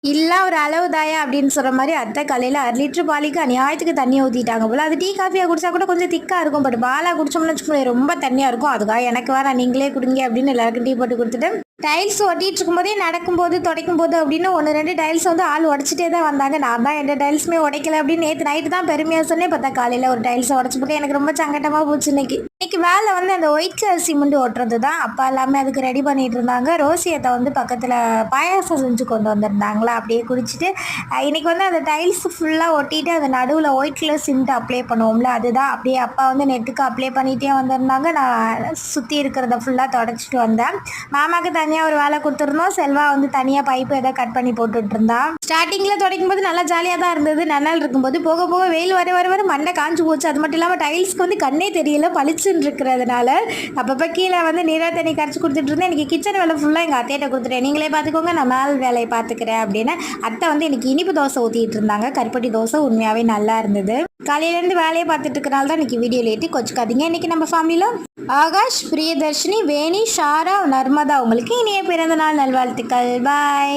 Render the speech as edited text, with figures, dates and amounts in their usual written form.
இல்ல ஒரு அளவு தாயா அப்படின்னு சொல்ற மாதிரி அத்தை காலையில் 1/2 லிட்டர் பாலுக்கு அநியாயத்துக்கு தண்ணி ஊற்றிட்டாங்க போல. அது டீ காஃபியாக குடிச்சா கூட கொஞ்சம் திக்காக இருக்கும், பட் பாலாக குடிச்சோம்னு வச்சுக்கோங்களேன் ரொம்ப தண்ணியாக இருக்கும். அதுக்காக எனக்கு வேற நீங்களே குடிங்க அப்படின்னு எல்லாருக்கும் டீ போட்டு கொடுத்துட்டு டைல்ஸ் ஒட்டிட்டு இருக்கும்போதே நடக்கும்போது துடைக்கும் போது அப்படின்னு 1-2 டைல்ஸ் வந்து ஆள் உடச்சிட்டே தான் வந்தாங்க. நான் தான் எந்த டைல்ஸுமே உடைக்கல அப்படின்னு நேற்று நைட்டு தான் பெருமையாக சொன்னேன். பார்த்தா காலையில் ஒரு டைல்ஸை உடச்சி போட்டு எனக்கு ரொம்ப சங்கட்டமாக போச்சு. இன்னைக்கு வேலை வந்து அந்த ஒயிட் கலர் சிமெண்ட் ஓட்டுறது தான். அப்பா எல்லாமே அதுக்கு ரெடி பண்ணிட்டு இருந்தாங்க. ரோசியத்தை வந்து பக்கத்தில் பாயாசம் செஞ்சு கொண்டு வந்திருந்தாங்களா, அப்படியே குடிச்சிட்டு இன்னைக்கு வந்து அந்த டைல்ஸ் ஃபுல்லாக ஒட்டிட்டு அந்த நடுவில் ஒயிட் கலர் சிமெண்ட் அப்ளை பண்ணுவோம்ல, அதுதான் அப்படியே அப்பா வந்து நெட்டுக்கு அப்ளை பண்ணிகிட்டே வந்திருந்தாங்க. நான் சுற்றி இருக்கிறத ஃபுல்லாக தொடச்சிட்டு வந்தேன். மாமாவுக்கு தனியாக ஒரு வேலை கொடுத்துருந்தோம். செல்வா வந்து தனியாக பைப்பு ஏதோ கட் பண்ணி போட்டுட்டு இருந்தா. ஸ்டார்டிங்கில் துடைக்கும் போது நல்லா ஜாலியாக தான் இருந்தது. நன்னல் இருக்கும்போது போக போக வெயில் வர மண்டை காஞ்சு போச்சு. அது மட்டும் இல்லாமல் டைல்ஸ்க்கு வந்து கண்ணே தெரியல, பளிச்சுன்னு இருக்கிறதுனால அப்பப்போ கீழே வந்து நீராக தண்ணி கரைச்சி கொடுத்துட்டு இருந்தேன். இன்றைக்கி கிச்சன் வேலை ஃபுல்லாக எங்கள் அத்தையிட்ட கொடுத்துட்டேன். நீங்களே பார்த்துக்கோங்க, நான் மேல் வேலையை பார்த்துக்கிறேன் அப்படின்னு. அத்தை வந்து இன்றைக்கி இனிப்பு தோசை ஊற்றிட்டு இருந்தாங்க. கருப்பட்டி தோசை உண்மையாகவே நல்லா இருந்தது. காலையிலேருந்து வேலையை பார்த்துட்டு இருக்கிறனால தான் இன்றைக்கி வீடியோ லேட்டு கொச்சுக்காதீங்க. இன்றைக்கி நம்ம ஃபேமிலியில் ஆகாஷ், பிரியதர்ஷினி, வேணி, ஷாரா, நர்மதா உங்களுக்கு இனிய பிறந்த நாள் நல்வாழ்த்துக்கள். பாய்.